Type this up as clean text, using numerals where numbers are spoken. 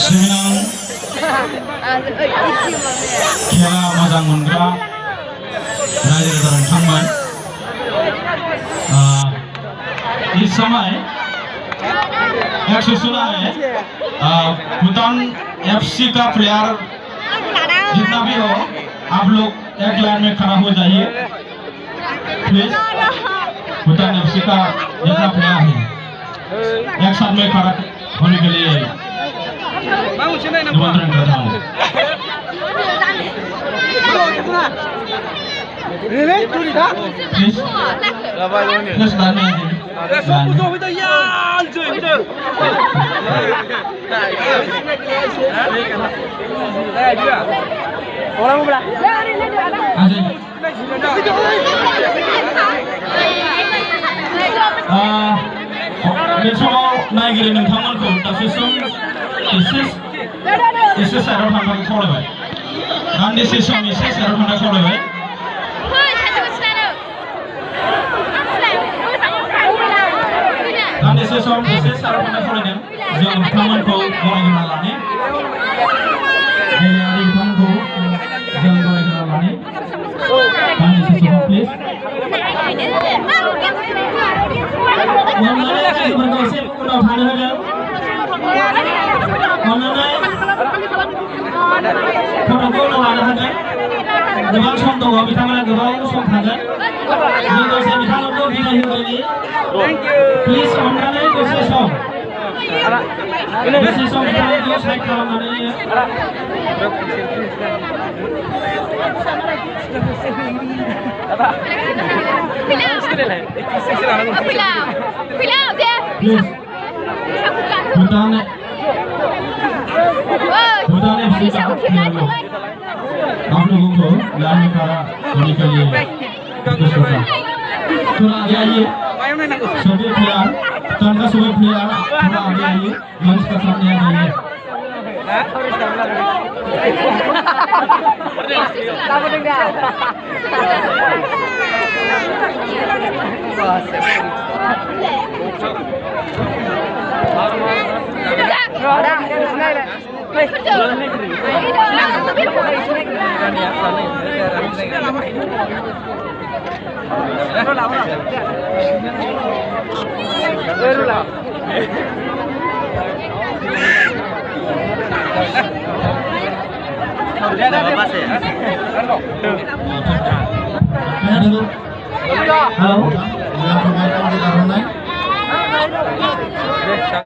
सिबिनां खेला मोजां मोनग्रा रायजो राजा नोंथांमोन इस समय एक सूचना है भूटान FC का प्लेयर जितना भी हो आप लोग एक लाइन में खड़ा हो जाइए प्लीज। भूटान FC का जितना प्लेयर है एक साथ में खड़ा होने के लिए निमंत्रण करता हूँ। बे समाव नायगिरि नोंथांमोनखौ दासो सम एसे साइडआव थांनो खावलायबाय। दान्दिसे सम एसे साइडआव थांनो खावलायबाय। दान्दिसे सम एसे साइडआव थांनो खावलायदों। जों नोंथांमोनखौ गनायग्रोना लानि गेलेयारि बिथांमोनखौ जों गनायग्रोना लानि दान्दिसे सम प्लिज। अननानै रायजोफोरखौ एसे उनाव थानो होदों। अननानै फट'खौ उनाव लानो हागोन। गोबां सम दङ बिथांमोना गोबां सम थागोन। जों दसे बिथांमोनखौ बिदाय होग्रोनि प्लिज अननानै दसे सम बिथांमोनखौ साइड खालामनानै भूटान FC का आप लोगों को लाइन में खड़ा होने के लिए थोड़ा आगे आइए। सभी प्लेयर भूटान का सभी प्लेयर थोड़ा आगे आइए, मंच का सामने आ जाइए। Halo,